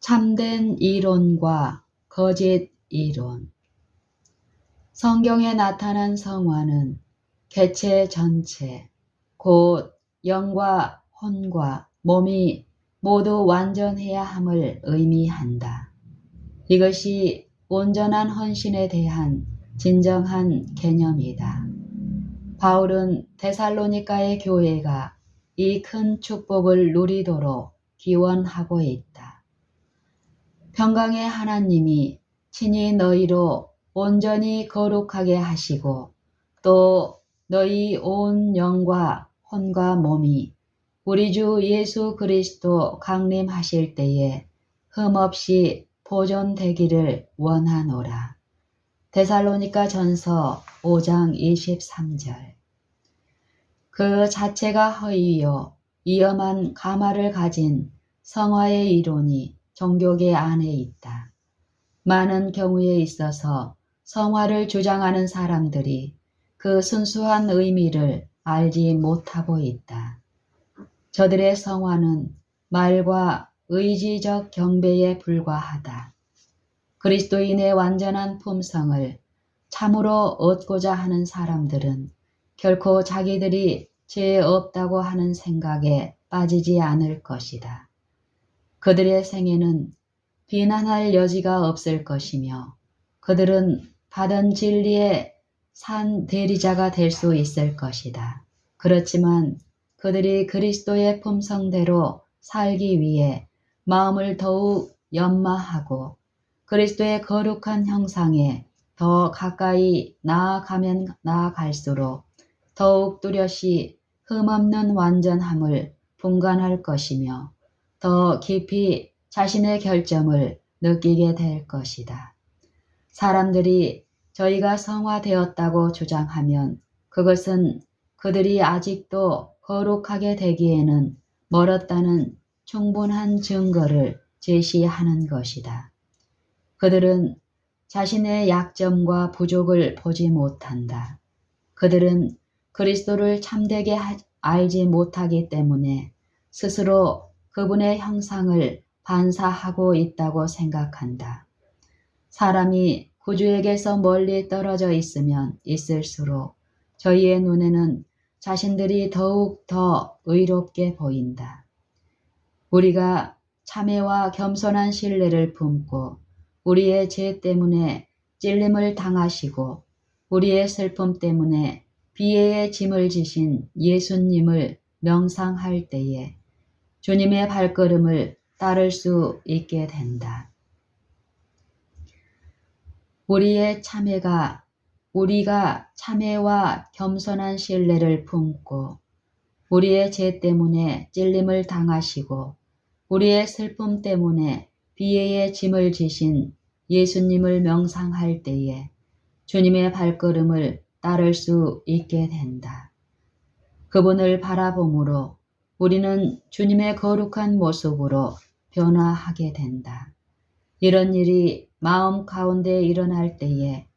참된 이론과 거짓 이론. 성경에 나타난 성화는 개체 전체, 곧 영과 혼과 몸이 모두 완전해야 함을 의미한다. 이것이 온전한 헌신에 대한 진정한 개념이다. 바울은 데살로니가의 교회가 이 큰 축복을 누리도록 기원하고 있다. 평강의 하나님이 친히 너희로 온전히 거룩하게 하시고 또 너희 온 영과 혼과 몸이 우리 주 예수 그리스도 강림하실 때에 흠없이 보존되기를 원하노라. 데살로니가 전서 5장 23절. 그 자체가 허위요 위험한 가마를 가진 성화의 이론이 종교계 안에 있다. 많은 경우에 있어서 성화를 주장하는 사람들이 그 순수한 의미를 알지 못하고 있다. 저들의 성화는 말과 의지적 경배에 불과하다. 그리스도인의 완전한 품성을 참으로 얻고자 하는 사람들은 결코 자기들이 죄 없다고 하는 생각에 빠지지 않을 것이다. 그들의 생애는 비난할 여지가 없을 것이며 그들은 받은 진리의 산 대리자가 될 수 있을 것이다. 그렇지만 그들이 그리스도의 품성대로 살기 위해 마음을 더욱 연마하고 그리스도의 거룩한 형상에 더 가까이 나아가면 나아갈수록 더욱 뚜렷이 흠없는 완전함을 분간할 것이며 더 깊이 자신의 결점을 느끼게 될 것이다. 사람들이 저희가 성화되었다고 주장하면 그것은 그들이 아직도 거룩하게 되기에는 멀었다는 충분한 증거를 제시하는 것이다. 그들은 자신의 약점과 부족을 보지 못한다. 그들은 그리스도를 참되게 알지 못하기 때문에 스스로 그분의 형상을 반사하고 있다고 생각한다. 사람이 구주에게서 멀리 떨어져 있으면 있을수록 저희의 눈에는 자신들이 더욱 더 의롭게 보인다. 우리가 참회와 겸손한 신뢰를 품고 우리의 죄 때문에 찔림을 당하시고 우리의 슬픔 때문에 비애의 짐을 지신 예수님을 명상할 때에 주님의 발걸음을 따를 수 있게 된다. 우리가 참회와 겸손한 신뢰를 품고 우리의 죄 때문에 찔림을 당하시고 우리의 슬픔 때문에 비애의 짐을 지신 예수님을 명상할 때에 주님의 발걸음을 따를 수 있게 된다. 그분을 바라봄으로 우리는 주님의 거룩한 모습으로 변화하게 된다. 이런 일이 마음 가운데 일어날 때에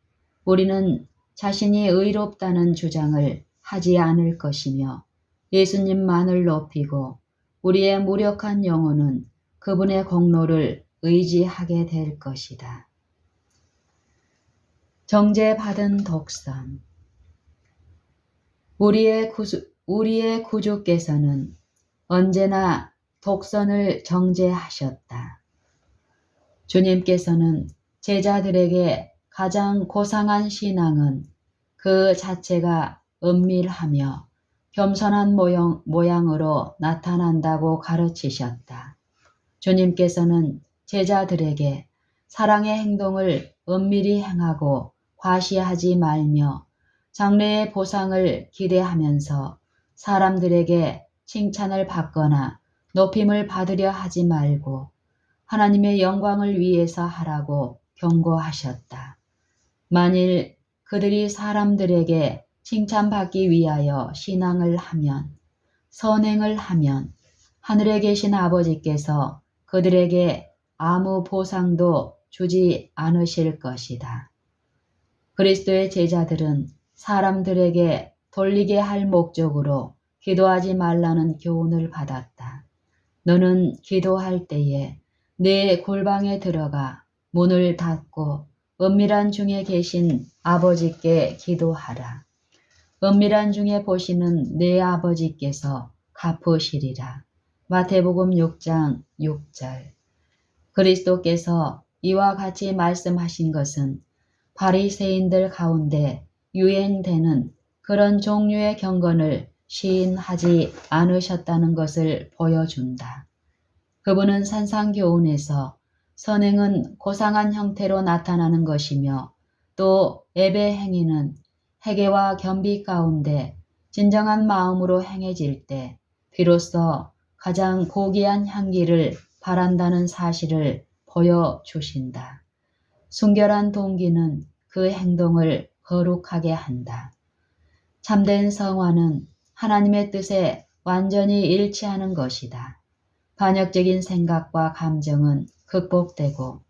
우리는 자신이 의롭다는 주장을 하지 않을 것이며 예수님만을 높이고 우리의 무력한 영혼은 그분의 공로를 의지하게 될 것이다. 정죄받은 독선. 우리의 구주께서는 언제나 독선을 정죄하셨다. 주님께서는 제자들에게 가장 고상한 신앙은 그 자체가 은밀하며 겸손한 모양으로 나타난다고 가르치셨다. 주님께서는 제자들에게 사랑의 행동을 은밀히 행하고 과시하지 말며 장래의 보상을 기대하면서 사람들에게 칭찬을 받거나 높임을 받으려 하지 말고 하나님의 영광을 위해서 하라고 경고하셨다. 만일 그들이 사람들에게 칭찬받기 위하여 신앙을 하면, 선행을 하면 하늘에 계신 아버지께서 그들에게 아무 보상도 주지 않으실 것이다. 그리스도의 제자들은 사람들에게 돌리게 할 목적으로 기도하지 말라는 교훈을 받았다. 너는 기도할 때에 내 골방에 들어가 문을 닫고 은밀한 중에 계신 아버지께 기도하라. 은밀한 중에 보시는 내 아버지께서 갚으시리라. 마태복음 6장 6절. 그리스도께서 이와 같이 말씀하신 것은 바리새인들 가운데 유행되는 그런 종류의 경건을 시인하지 않으셨다는 것을 보여준다. 그분은 산상교훈에서 선행은 고상한 형태로 나타나는 것이며 또 예배 행위는 회개와 겸비 가운데 진정한 마음으로 행해질 때 비로소 가장 고귀한 향기를 바란다는 사실을 보여주신다. 순결한 동기는 그 행동을 거룩하게 한다. 참된 성화는 하나님의 뜻에 완전히 일치하는 것이다. 반역적인 생각과 감정은 극복되고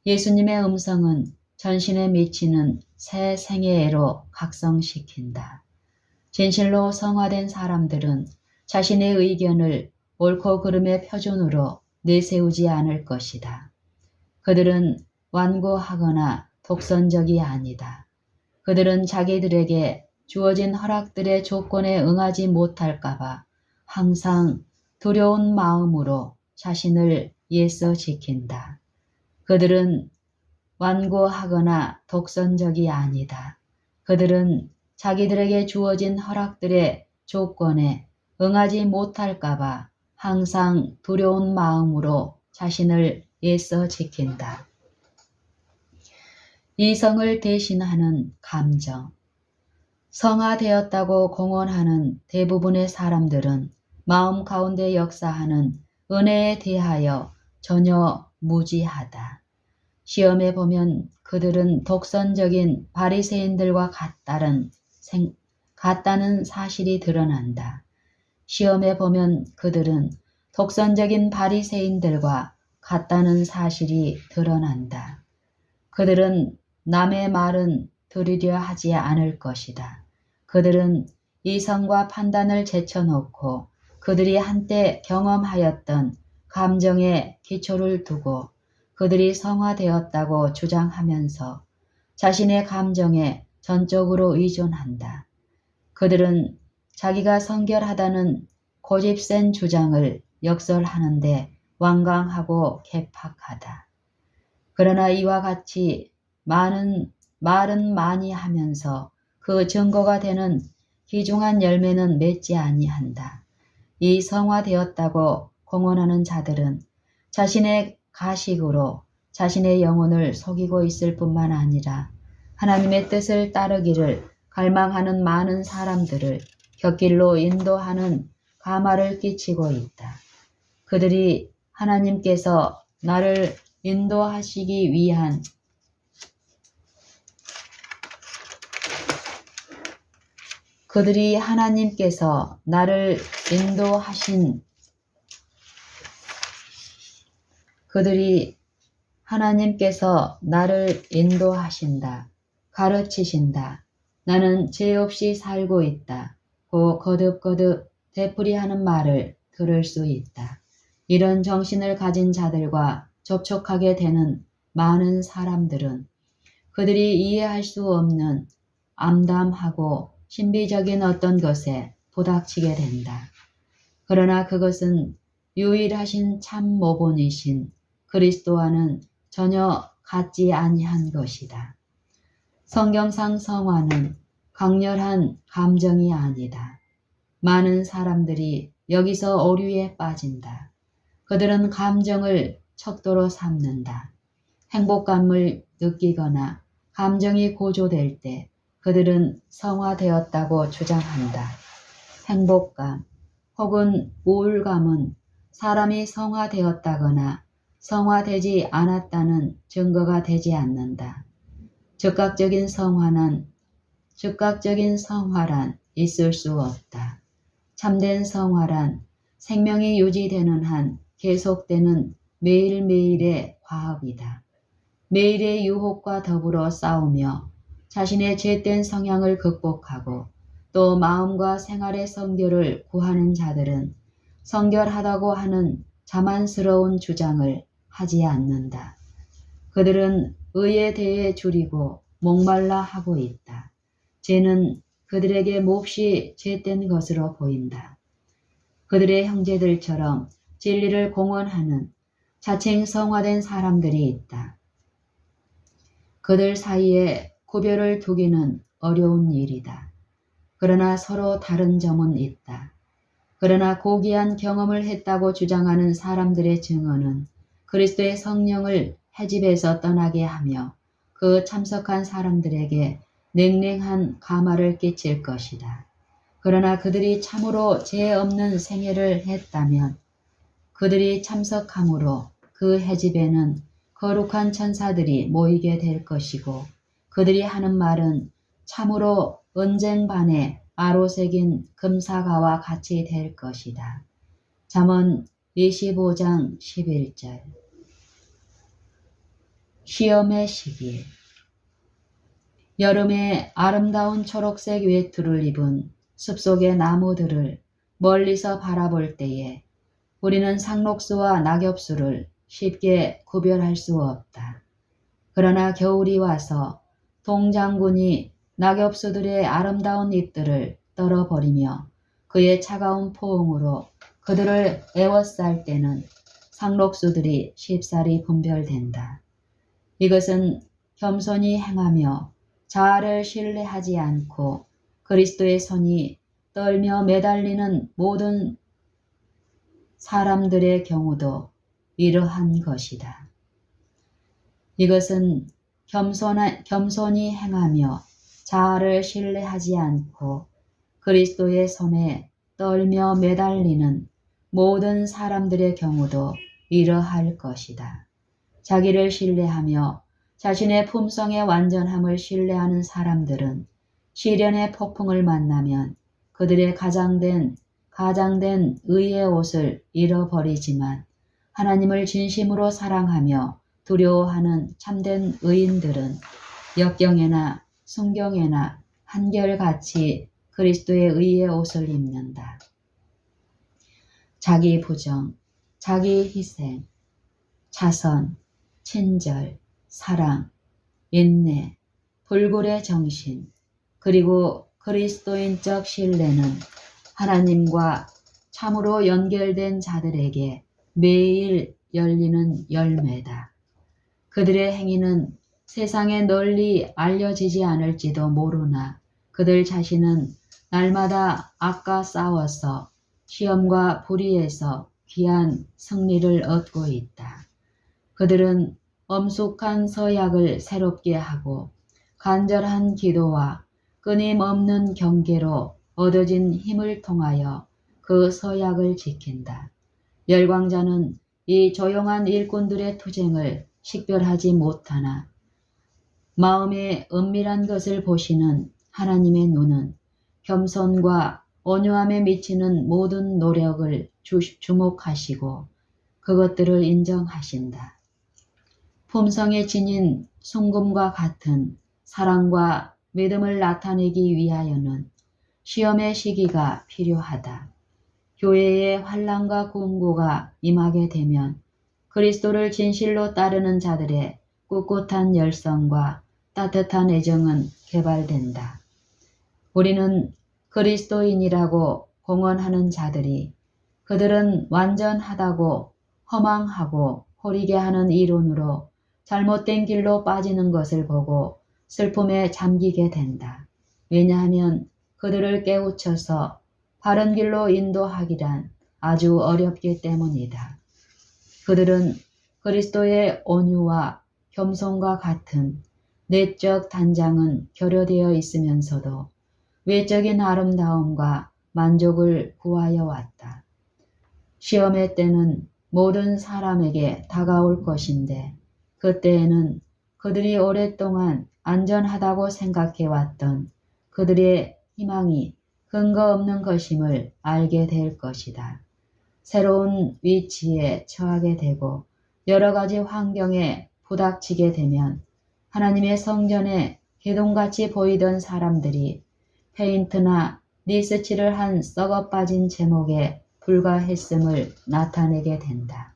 예수님의 음성은 전신에 미치는 새 생애로 각성시킨다. 진실로 성화된 사람들은 자신의 의견을 옳고 그름의 표준으로 내세우지 않을 것이다. 그들은 완고하거나 독선적이 아니다. 그들은 자기들에게 주어진 허락들의 조건에 응하지 못할까봐 항상 두려운 마음으로 자신을 예서 지킨다. 그들은 완고하거나 독선적이 아니다. 그들은 자기들에게 주어진 허락들의 조건에 응하지 못할까봐 항상 두려운 마음으로 자신을 예서 지킨다. 이성을 대신하는 감정. 성화되었다고 공언하는 대부분의 사람들은 마음 가운데 역사하는 은혜에 대하여 전혀 무지하다. 시험해 보면 그들은 독선적인 바리새인들과 같다는 사실이 드러난다. 시험해 보면 그들은 독선적인 바리새인들과 같다는 사실이 드러난다. 그들은 남의 말은 들으려 하지 않을 것이다. 그들은 이성과 판단을 제쳐놓고 그들이 한때 경험하였던 감정에 기초를 두고 그들이 성화되었다고 주장하면서 자신의 감정에 전적으로 의존한다. 그들은 자기가 성결하다는 고집센 주장을 역설하는데 완강하고 개팍하다. 그러나 이와 같이 말은 많이 하면서 그 증거가 되는 귀중한 열매는 맺지 아니한다. 이 성화되었다고 공언하는 자들은 자신의 가식으로 자신의 영혼을 속이고 있을 뿐만 아니라 하나님의 뜻을 따르기를 갈망하는 많은 사람들을 곁길로 인도하는 가마를 끼치고 있다. 그들이 하나님께서 나를 인도하시기 위한 그들이 하나님께서 나를 인도하신다. 가르치신다. 나는 죄 없이 살고 있다. 고 거듭거듭 되풀이하는 말을 들을 수 있다. 이런 정신을 가진 자들과 접촉하게 되는 많은 사람들은 그들이 이해할 수 없는 암담하고 신비적인 어떤 것에 부닥치게 된다. 그러나 그것은 유일하신 참 모본이신 그리스도와는 전혀 같지 아니한 것이다. 성경상 성화는 강렬한 감정이 아니다. 많은 사람들이 여기서 오류에 빠진다. 그들은 감정을 척도로 삼는다. 행복감을 느끼거나 감정이 고조될 때 그들은 성화되었다고 주장한다. 행복감 혹은 우울감은 사람이 성화되었다거나 성화되지 않았다는 증거가 되지 않는다. 즉각적인 성화란 있을 수 없다. 참된 성화란 생명이 유지되는 한 계속되는 매일매일의 화합이다. 매일의 유혹과 더불어 싸우며 자신의 죄된 성향을 극복하고 또 마음과 생활의 성결을 구하는 자들은 성결하다고 하는 자만스러운 주장을 하지 않는다. 그들은 의에 대해 줄이고 목말라 하고 있다. 죄는 그들에게 몹시 죄된 것으로 보인다. 그들의 형제들처럼 진리를 공언하는 자칭 성화된 사람들이 있다. 그들 사이에 구별을 두기는 어려운 일이다. 그러나 서로 다른 점은 있다. 그러나 고귀한 경험을 했다고 주장하는 사람들의 증언은 그리스도의 성령을 해집에서 떠나게 하며 그 참석한 사람들에게 냉랭한 가마를 끼칠 것이다. 그러나 그들이 참으로 죄 없는 생애를 했다면 그들이 참석함으로 그 해집에는 거룩한 천사들이 모이게 될 것이고 그들이 하는 말은 참으로 은쟁반에 아로새긴 금사가와 같이 될 것이다. 잠언 25장 11절. 시험의 시기. 여름에 아름다운 초록색 외투를 입은 숲속의 나무들을 멀리서 바라볼 때에 우리는 상록수와 낙엽수를 쉽게 구별할 수 없다. 그러나 겨울이 와서 동장군이 낙엽수들의 아름다운 잎들을 떨어버리며 그의 차가운 포옹으로 그들을 에워쌀 때는 상록수들이 쉽사리 분별된다. 이것은 겸손히 행하며 자아를 신뢰하지 않고 그리스도의 손이 떨며 매달리는 모든 사람들의 경우도 이러한 것이다. 이것은 겸손히 행하며 자아를 신뢰하지 않고 그리스도의 손에 떨며 매달리는 모든 사람들의 경우도 이러할 것이다. 자기를 신뢰하며 자신의 품성의 완전함을 신뢰하는 사람들은 시련의 폭풍을 만나면 그들의 가장된 의의 옷을 잃어버리지만 하나님을 진심으로 사랑하며 두려워하는 참된 의인들은 역경에나 순경에나 한결같이 그리스도의 의의 옷을 입는다. 자기 부정, 자기 희생, 자선, 친절, 사랑, 인내, 불굴의 정신, 그리고 그리스도인적 신뢰는 하나님과 참으로 연결된 자들에게 매일 열리는 열매다. 그들의 행위는 세상에 널리 알려지지 않을지도 모르나 그들 자신은 날마다 악과 싸워서 시험과 불의에서 귀한 승리를 얻고 있다. 그들은 엄숙한 서약을 새롭게 하고 간절한 기도와 끊임없는 경계로 얻어진 힘을 통하여 그 서약을 지킨다. 열광자는 이 조용한 일꾼들의 투쟁을 식별하지 못하나 마음의 은밀한 것을 보시는 하나님의 눈은 겸손과 온유함에 미치는 모든 노력을 주목하시고 그것들을 인정하신다. 품성에 지닌 순금과 같은 사랑과 믿음을 나타내기 위하여는 시험의 시기가 필요하다. 교회에 환난과 공고가 임하게 되면 그리스도를 진실로 따르는 자들의 꿋꿋한 열성과 따뜻한 애정은 개발된다. 우리는 그리스도인이라고 공언하는 자들이 그들은 완전하다고 허망하고 호리게 하는 이론으로 잘못된 길로 빠지는 것을 보고 슬픔에 잠기게 된다. 왜냐하면 그들을 깨우쳐서 바른 길로 인도하기란 아주 어렵기 때문이다. 그들은 그리스도의 온유와 겸손과 같은 내적 단장은 결여되어 있으면서도 외적인 아름다움과 만족을 구하여 왔다. 시험의 때는 모든 사람에게 다가올 것인데 그때에는 그들이 오랫동안 안전하다고 생각해왔던 그들의 희망이 근거 없는 것임을 알게 될 것이다. 새로운 위치에 처하게 되고 여러 가지 환경에 부닥치게 되면 하나님의 성전에 개동같이 보이던 사람들이 페인트나 니스칠을 한 썩어 빠진 제목에 불과했음을 나타내게 된다.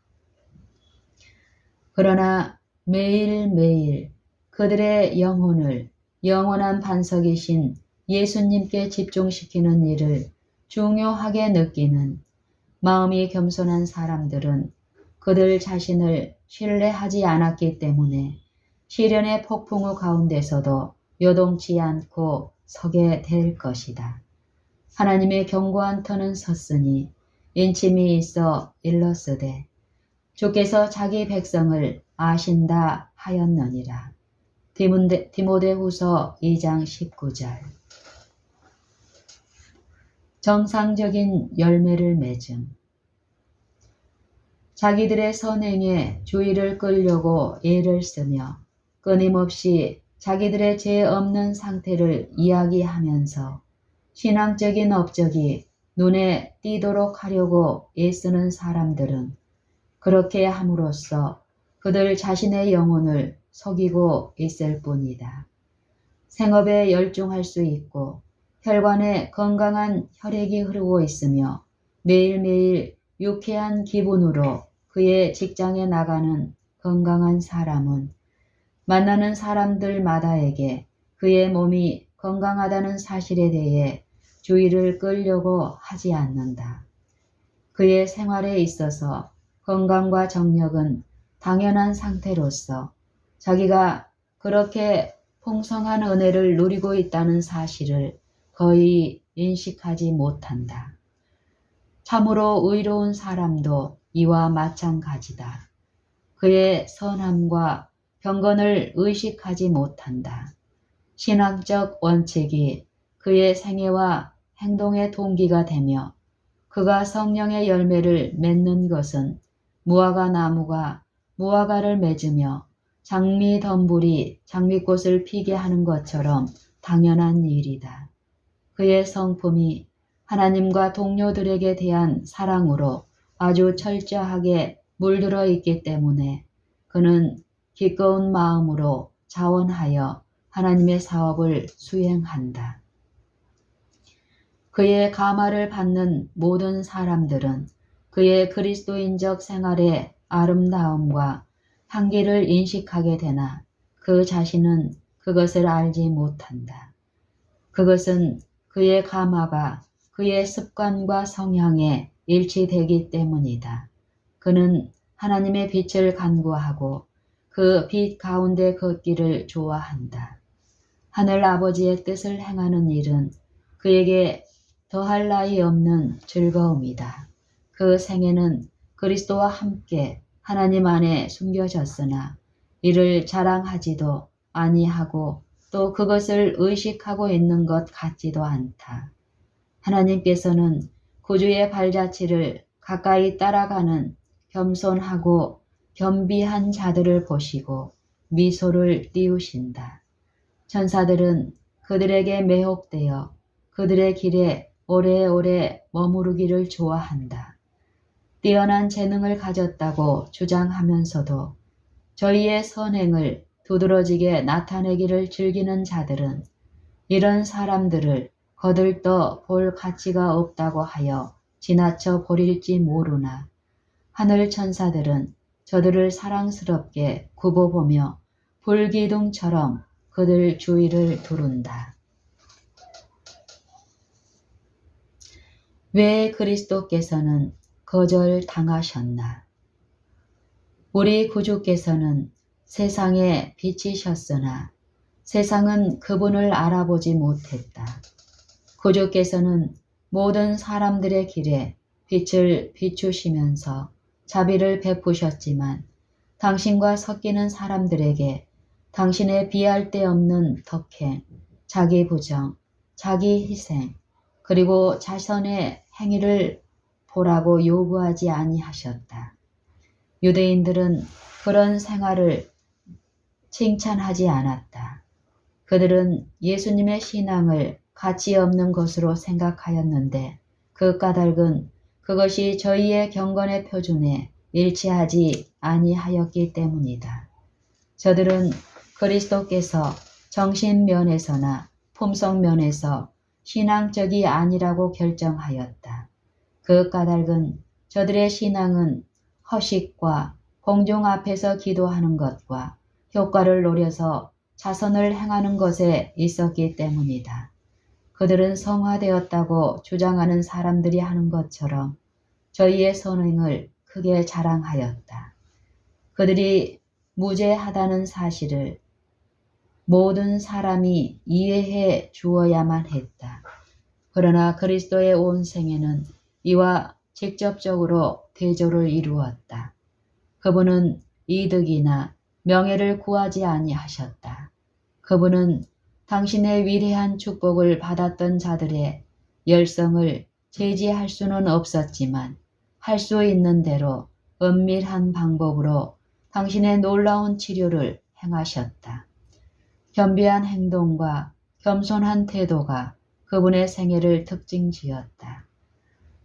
그러나 매일매일 그들의 영혼을 영원한 반석이신 예수님께 집중시키는 일을 중요하게 느끼는 마음이 겸손한 사람들은 그들 자신을 신뢰하지 않았기 때문에 시련의 폭풍우 가운데서도 요동치 않고 서게 될 것이다. 하나님의 견고한 터는 섰으니 인침이 있어 일렀으되 주께서 자기 백성을 아신다 하였느니라. 디모데후서 2장 19절. 정상적인 열매를 맺음. 자기들의 선행에 주의를 끌려고 애를 쓰며 끊임없이 자기들의 죄 없는 상태를 이야기하면서 신앙적인 업적이 눈에 띄도록 하려고 애쓰는 사람들은 그렇게 함으로써 그들 자신의 영혼을 속이고 있을 뿐이다. 생업에 열중할 수 있고 혈관에 건강한 혈액이 흐르고 있으며 매일매일 유쾌한 기분으로 그의 직장에 나가는 건강한 사람은 만나는 사람들마다에게 그의 몸이 건강하다는 사실에 대해 주의를 끌려고 하지 않는다. 그의 생활에 있어서 건강과 정력은 당연한 상태로서 자기가 그렇게 풍성한 은혜를 누리고 있다는 사실을 거의 인식하지 못한다. 참으로 의로운 사람도 이와 마찬가지다. 그의 선함과 경건을 의식하지 못한다. 신앙적 원칙이 그의 생애와 행동의 동기가 되며 그가 성령의 열매를 맺는 것은 무화과 나무가 무화과를 맺으며 장미 덤불이 장미꽃을 피게 하는 것처럼 당연한 일이다. 그의 성품이 하나님과 동료들에게 대한 사랑으로 아주 철저하게 물들어 있기 때문에 그는 기꺼운 마음으로 자원하여 하나님의 사업을 수행한다. 그의 감화를 받는 모든 사람들은 그의 그리스도인적 생활의 아름다움과 향기를 인식하게 되나 그 자신은 그것을 알지 못한다. 그것은 그의 감화가 그의 습관과 성향에 일치되기 때문이다. 그는 하나님의 빛을 간구하고 그 빛 가운데 걷기를 좋아한다. 하늘 아버지의 뜻을 행하는 일은 그에게 더할 나위 없는 즐거움이다. 그 생애는 그리스도와 함께 하나님 안에 숨겨졌으나 이를 자랑하지도 아니하고 또 그것을 의식하고 있는 것 같지도 않다. 하나님께서는 구주의 발자취를 가까이 따라가는 겸손하고 겸비한 자들을 보시고 미소를 띄우신다. 천사들은 그들에게 매혹되어 그들의 길에 오래오래 머무르기를 좋아한다. 뛰어난 재능을 가졌다고 주장하면서도 저희의 선행을 두드러지게 나타내기를 즐기는 자들은 이런 사람들을 거들떠 볼 가치가 없다고 하여 지나쳐 버릴지 모르나 하늘 천사들은 저들을 사랑스럽게 굽어보며 불기둥처럼 그들 주위를 두른다. 왜 그리스도께서는 거절당하셨나? 우리 구주께서는 세상에 빛이셨으나 세상은 그분을 알아보지 못했다. 구주께서는 모든 사람들의 길에 빛을 비추시면서 자비를 베푸셨지만 당신과 섞이는 사람들에게 당신의 비할 데 없는 덕행, 자기 부정, 자기 희생, 그리고 자선의 행위를 보라고 요구하지 아니하셨다. 유대인들은 그런 생활을 칭찬하지 않았다. 그들은 예수님의 신앙을 가치 없는 것으로 생각하였는데 그 까닭은 그것이 저희의 경건의 표준에 일치하지 아니하였기 때문이다. 저들은 그리스도께서 정신면에서나 품성면에서 신앙적이 아니라고 결정하였다. 그 까닭은 저들의 신앙은 허식과 공중 앞에서 기도하는 것과 효과를 노려서 자선을 행하는 것에 있었기 때문이다. 그들은 성화되었다고 주장하는 사람들이 하는 것처럼 저희의 선행을 크게 자랑하였다. 그들이 무죄하다는 사실을 모든 사람이 이해해 주어야만 했다. 그러나 그리스도의 온 생애는 이와 직접적으로 대조를 이루었다. 그분은 이득이나 명예를 구하지 아니하셨다. 그분은 당신의 위대한 축복을 받았던 자들의 열성을 제지할 수는 없었지만 할 수 있는 대로 은밀한 방법으로 당신의 놀라운 치료를 행하셨다. 겸비한 행동과 겸손한 태도가 그분의 생애를 특징지었다.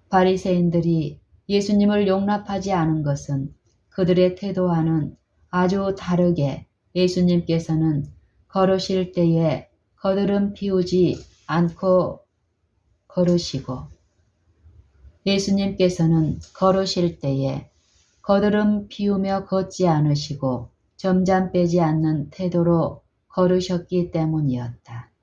바리새인들이 예수님을 용납하지 않은 것은 그들의 태도와는 아주 다르게 예수님께서는 걸으실 때에 거드름 피우지 않고 걸으시고 예수님께서는 걸으실 때에 거드름 피우며 걷지 않으시고 점잠 빼지 않는 태도로 걸으셨기 때문이었다.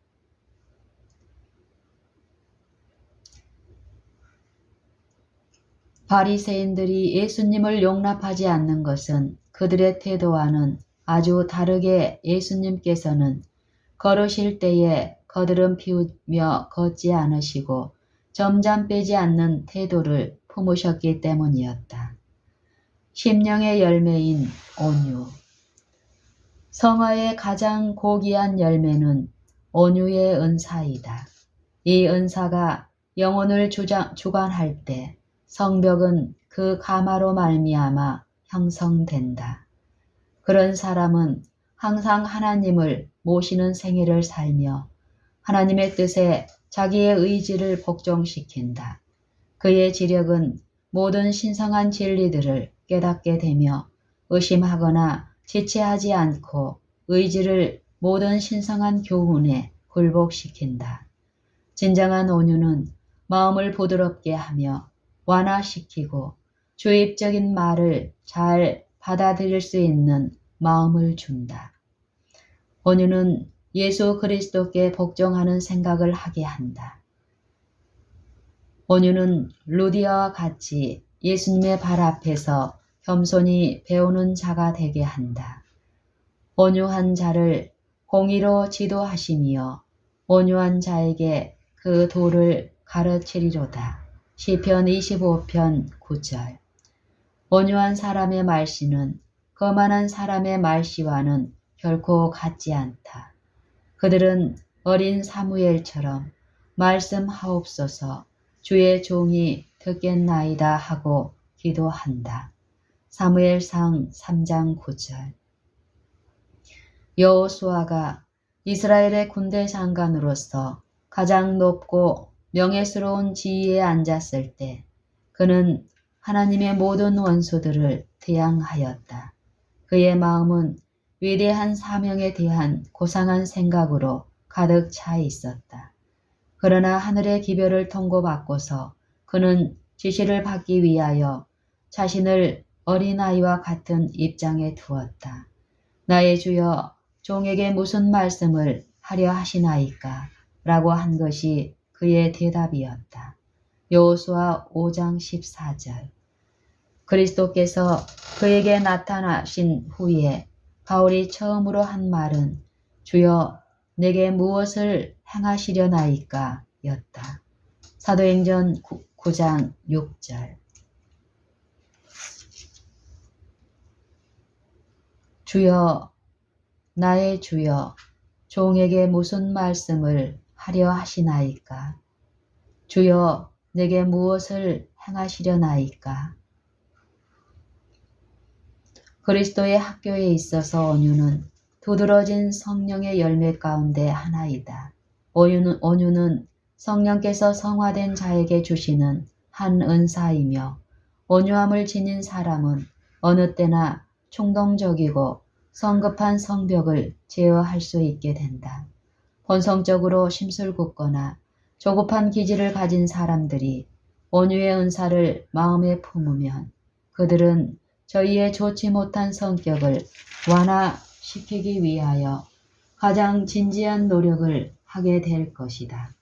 바리새인들이 예수님을 용납하지 않는 것은 그들의 태도와는 아주 다르게 예수님께서는 걸으실 때에 거드름 피우며 걷지 않으시고 점잠 빼지 않는 태도를 품으셨기 때문이었다. 심령의 열매인 온유. 성화의 가장 고귀한 열매는 온유의 은사이다. 이 은사가 영혼을 주관할 때 성벽은 그 가마로 말미암아 형성된다. 그런 사람은 항상 하나님을 모시는 생애를 살며 하나님의 뜻에 자기의 의지를 복종시킨다. 그의 지력은 모든 신성한 진리들을 깨닫게 되며 의심하거나 지체하지 않고 의지를 모든 신성한 교훈에 굴복시킨다. 진정한 온유는 마음을 부드럽게 하며 완화시키고 주입적인 말을 잘 받아들일 수 있는 마음을 준다. 온유는 예수 그리스도께 복종하는 생각을 하게 한다. 온유는 루디아와 같이 예수님의 발 앞에서 겸손히 배우는 자가 되게 한다. 온유한 자를 공의로 지도하시며 온유한 자에게 그 도를 가르치리로다. 시편 25편 9절. 온유한 사람의 말씨는 거만한 사람의 말씨와는 결코 같지 않다. 그들은 어린 사무엘처럼 말씀하옵소서 주의 종이 듣겠나이다 하고 기도한다. 사무엘상 3장 9절. 여호수아가 이스라엘의 군대 장관으로서 가장 높고 명예스러운 지위에 앉았을 때 그는 하나님의 모든 원수들을 대항하였다. 그의 마음은 위대한 사명에 대한 고상한 생각으로 가득 차 있었다. 그러나 하늘의 기별을 통고받고서 그는 지시를 받기 위하여 자신을 어린아이와 같은 입장에 두었다. 나의 주여, 종에게 무슨 말씀을 하려 하시나이까? 라고 한 것이 그의 대답이었다. 여호수아 5장 14절. 그리스도께서 그에게 나타나신 후에 바울이 처음으로 한 말은 주여 내게 무엇을 행하시려나이까? 였다. 사도행전 9장 6절. 주여, 나의 주여, 종에게 무슨 말씀을 하려 하시나이까? 주여, 내게 무엇을 행하시려나이까? 그리스도의 학교에 있어서 온유는 두드러진 성령의 열매 가운데 하나이다. 온유는 성령께서 성화된 자에게 주시는 한 은사이며 온유함을 지닌 사람은 어느 때나 충동적이고 성급한 성벽을 제어할 수 있게 된다. 본성적으로 심술궂거나 조급한 기질을 가진 사람들이 온유의 은사를 마음에 품으면 그들은 저희의 좋지 못한 성격을 완화시키기 위하여 가장 진지한 노력을 하게 될 것이다.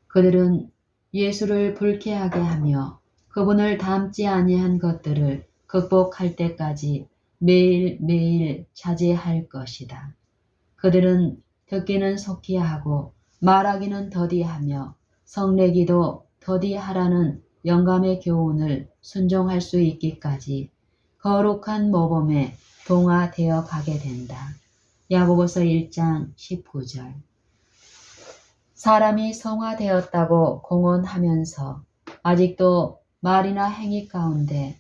그들은 예수를 불쾌하게 하며 그분을 닮지 아니한 것들을 극복할 때까지 매일매일 자제할 것이다. 그들은 듣기는 속히 하고 말하기는 더디하며 성내기도 더디하라는 영감의 교훈을 순종할 수 있기까지 거룩한 모범에 동화되어 가게 된다. 야고보서 1장 19절. 사람이 성화되었다고 공언하면서 아직도 말이나 행위 가운데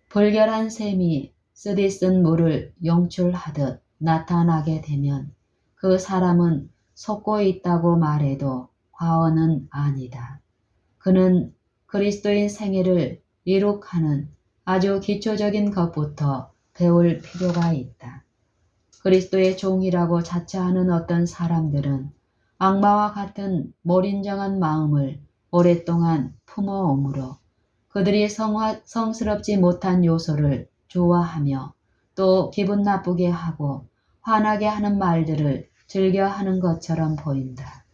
불결한 셈이 쓰디쓴 물을 용출하듯 나타나게 되면 그 사람은 속고 있다고 말해도 과언은 아니다. 그는 그리스도인 생애를 이룩하는 아주 기초적인 것부터 배울 필요가 있다. 그리스도의 종이라고 자처하는 어떤 사람들은 악마와 같은 몰인정한 마음을 오랫동안 품어오므로 그들이 성스럽지 못한 요소를 좋아하며 또 기분 나쁘게 하고 화나게 하는 말들을 즐겨하는 것처럼 보인다.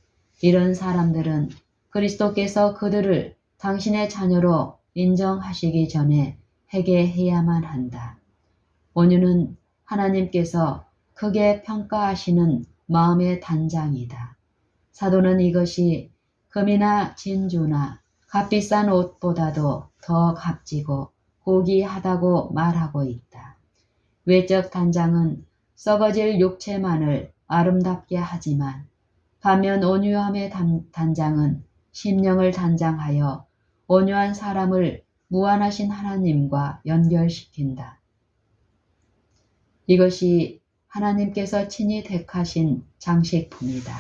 이런 사람들은 그리스도께서 그들을 당신의 자녀로 인정하시기 전에 회개해야만 한다. 온유는 하나님께서 크게 평가하시는 마음의 단장이다. 사도는 이것이 금이나 진주나 값비싼 옷보다도 더 값지고 고귀하다고 말하고 있다. 외적 단장은 썩어질 육체만을 아름답게 하지만 반면 온유함의 단장은 심령을 단장하여 온유한 사람을 무한하신 하나님과 연결시킨다. 이것이 하나님께서 친히 택하신 장식품이다.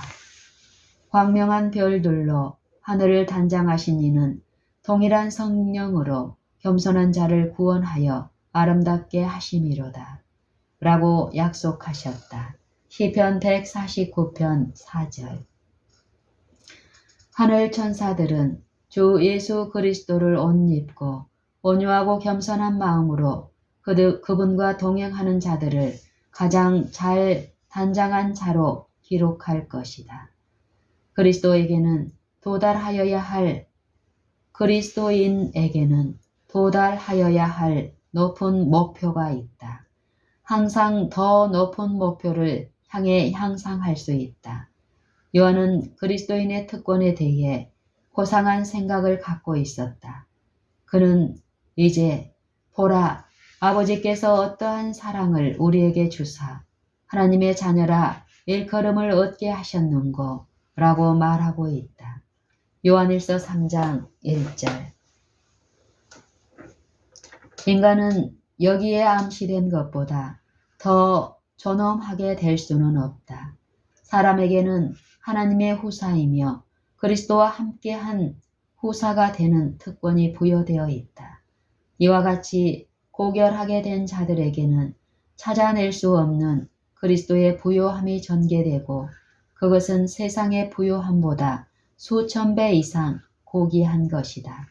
광명한 별들로 하늘을 단장하신 이는 동일한 성령으로 겸손한 자를 구원하여 아름답게 하심이로다. 라고 약속하셨다. 시편 149편 4절. 하늘 천사들은 주 예수 그리스도를 옷 입고 온유하고 겸손한 마음으로 그분과 동행하는 자들을 가장 잘 단장한 자로 기록할 것이다. 그리스도인에게는 도달하여야 할 높은 목표가 있다. 항상 더 높은 목표를 향해 향상할 수 있다. 요한은 그리스도인의 특권에 대해 고상한 생각을 갖고 있었다. 그는 이제 보라, 아버지께서 어떠한 사랑을 우리에게 주사 하나님의 자녀라 일컬음을 얻게 하셨는고 라고 말하고 있다. 요한일서 3장 1절. 인간은 여기에 암시된 것보다 더 존엄하게 될 수는 없다. 사람에게는 하나님의 후사이며 그리스도와 함께한 후사가 되는 특권이 부여되어 있다. 이와 같이 고결하게 된 자들에게는 찾아낼 수 없는 그리스도의 부요함이 전개되고 그것은 세상의 부요함보다 수천 배 이상 고귀한 것이다.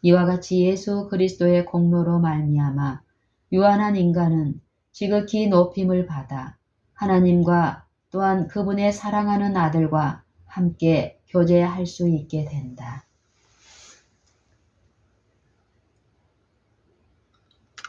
이와 같이 예수 그리스도의 공로로 말미암아 유한한 인간은 지극히 높임을 받아 하나님과 또한 그분의 사랑하는 아들과 함께 교제할 수 있게 된다.